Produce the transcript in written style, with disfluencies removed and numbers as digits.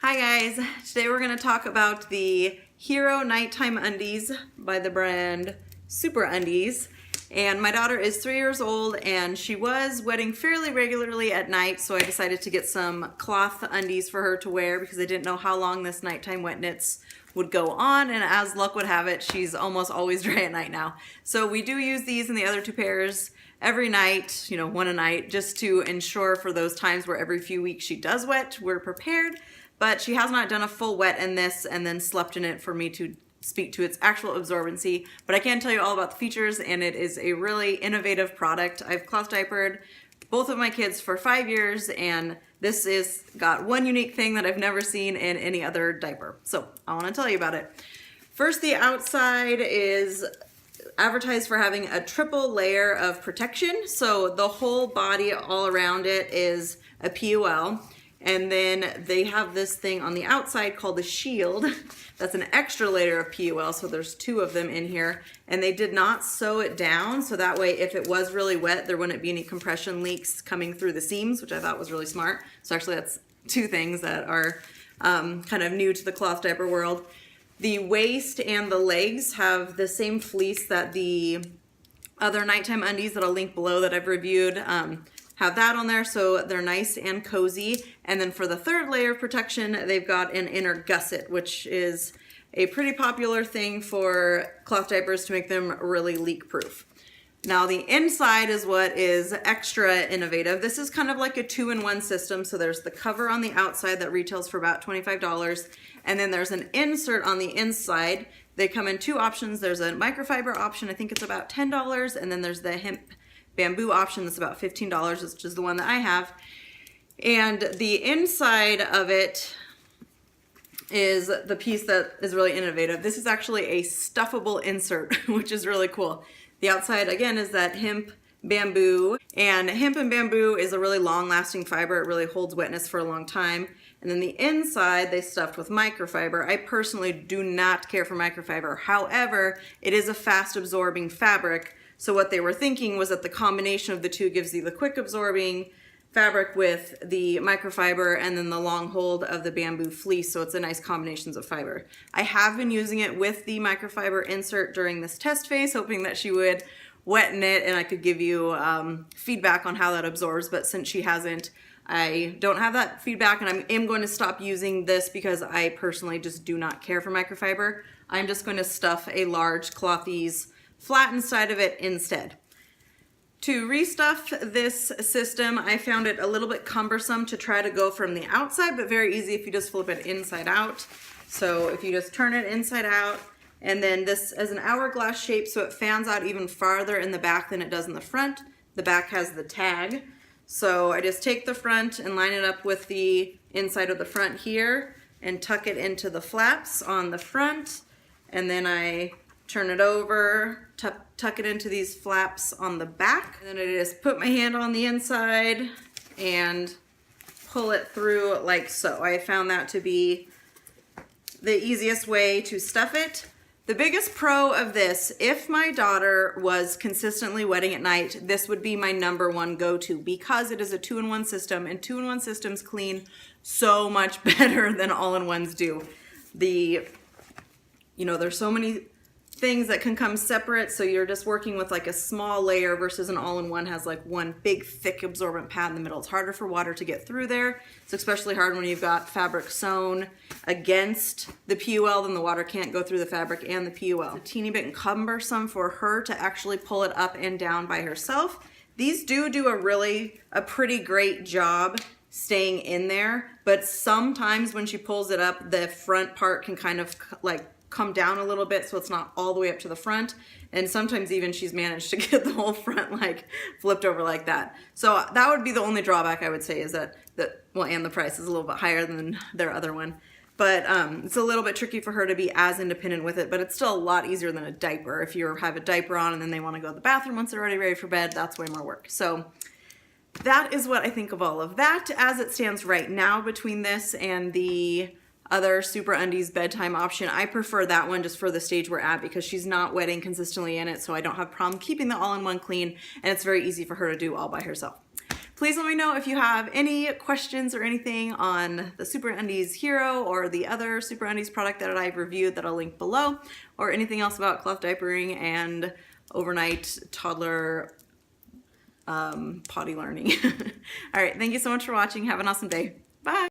Hi guys, today we're going to talk about the Hero Nighttime Undies by the brand Super Undies. And my daughter is 3 years old and she was wetting fairly regularly at night, so I decided to get some cloth undies for her to wear because I didn't know how long this nighttime wetness would go on, and as luck would have it, she's almost always dry at night now. So we do use these and the other two pairs every night, one a night, just to ensure for those times where every few weeks she does wet, we're prepared. But she has not done a full wet in this and then slept in it for me to speak to its actual absorbency. But I can tell you all about the features, and it is a really innovative product. I've cloth diapered both of my kids for 5 years, and this is got one unique thing that I've never seen in any other diaper. So I want to tell you about it. First, the outside is advertised for having a triple layer of protection. So the whole body all around it is a PUL. And then they have this thing on the outside called the shield. That's an extra layer of PUL, so there's two of them in here. And they did not sew it down, so that way if it was really wet, there wouldn't be any compression leaks coming through the seams, which I thought was really smart. So actually that's two things that are kind of new to the cloth diaper world. The waist and the legs have the same fleece that the other nighttime undies that I'll link below that I've reviewed have that on there, so they're nice and cozy. And then for the third layer of protection, they've got an inner gusset, which is a pretty popular thing for cloth diapers to make them really leak proof. Now the inside is what is extra innovative. This is kind of like a two-in-one system. So there's the cover on the outside that retails for about $25, and then there's an insert on the inside. They come in two options. There's a microfiber option, I think it's about $10, and then there's the hemp bamboo option that's about $15, which is the one that I have. And the inside of it is the piece that is really innovative. This is actually a stuffable insert, which is really cool. The outside, again, is that hemp bamboo, and hemp and bamboo is a really long-lasting fiber. It really holds wetness for a long time. And then the inside, they stuffed with microfiber. I personally do not care for microfiber. However, it is a fast-absorbing fabric. So what they were thinking was that the combination of the two gives you the quick absorbing fabric with the microfiber and then the long hold of the bamboo fleece. So it's a nice combination of fiber. I have been using it with the microfiber insert during this test phase, hoping that she would wetten it and I could give you feedback on how that absorbs. But since she hasn't, I don't have that feedback, and I am going to stop using this because I personally just do not care for microfiber. I'm just going to stuff a large Clothies flat inside of it instead. To restuff this system, I found it a little bit cumbersome to try to go from the outside, but very easy if you just flip it inside out. So if you just turn it inside out, and then this is an hourglass shape, so it fans out even farther in the back than it does in the front. The back has the tag. So I just take the front and line it up with the inside of the front here and tuck it into the flaps on the front, and then I turn it over, tuck it into these flaps on the back, and then I just put my hand on the inside and pull it through like so. I found that to be the easiest way to stuff it. The biggest pro of this, if my daughter was consistently wetting at night, this would be my #1 go-to because it is a two-in-one system, and two-in-one systems clean so much better than all-in-ones do. There's so many things that can come separate, so you're just working with like a small layer versus an all-in-one has like one big thick absorbent pad in the middle. It's harder for water to get through there. It's especially hard when you've got fabric sewn against the PUL, then the water can't go through the fabric and the PUL. It's a teeny bit cumbersome for her to actually pull it up and down by herself. These do a pretty great job staying in there, but sometimes when she pulls it up, the front part can kind of like come down a little bit so it's not all the way up to the front, and sometimes even she's managed to get the whole front like flipped over like that. So that would be the only drawback I would say, is that and the price is a little bit higher than their other one, but it's a little bit tricky for her to be as independent with it, but it's still a lot easier than a diaper. If you have a diaper on and then they want to go to the bathroom once they're already ready for bed, that's way more work. So that is what I think of all of that as it stands right now between this and the other Super Undies bedtime option. I prefer that one just for the stage we're at because she's not wetting consistently in it, so I don't have a problem keeping the all-in-one clean, and it's very easy for her to do all by herself. Please let me know if you have any questions or anything on the Super Undies Hero or the other Super Undies product that I've reviewed that I'll link below, or anything else about cloth diapering and overnight toddler potty learning. All right, thank you so much for watching. Have an awesome day.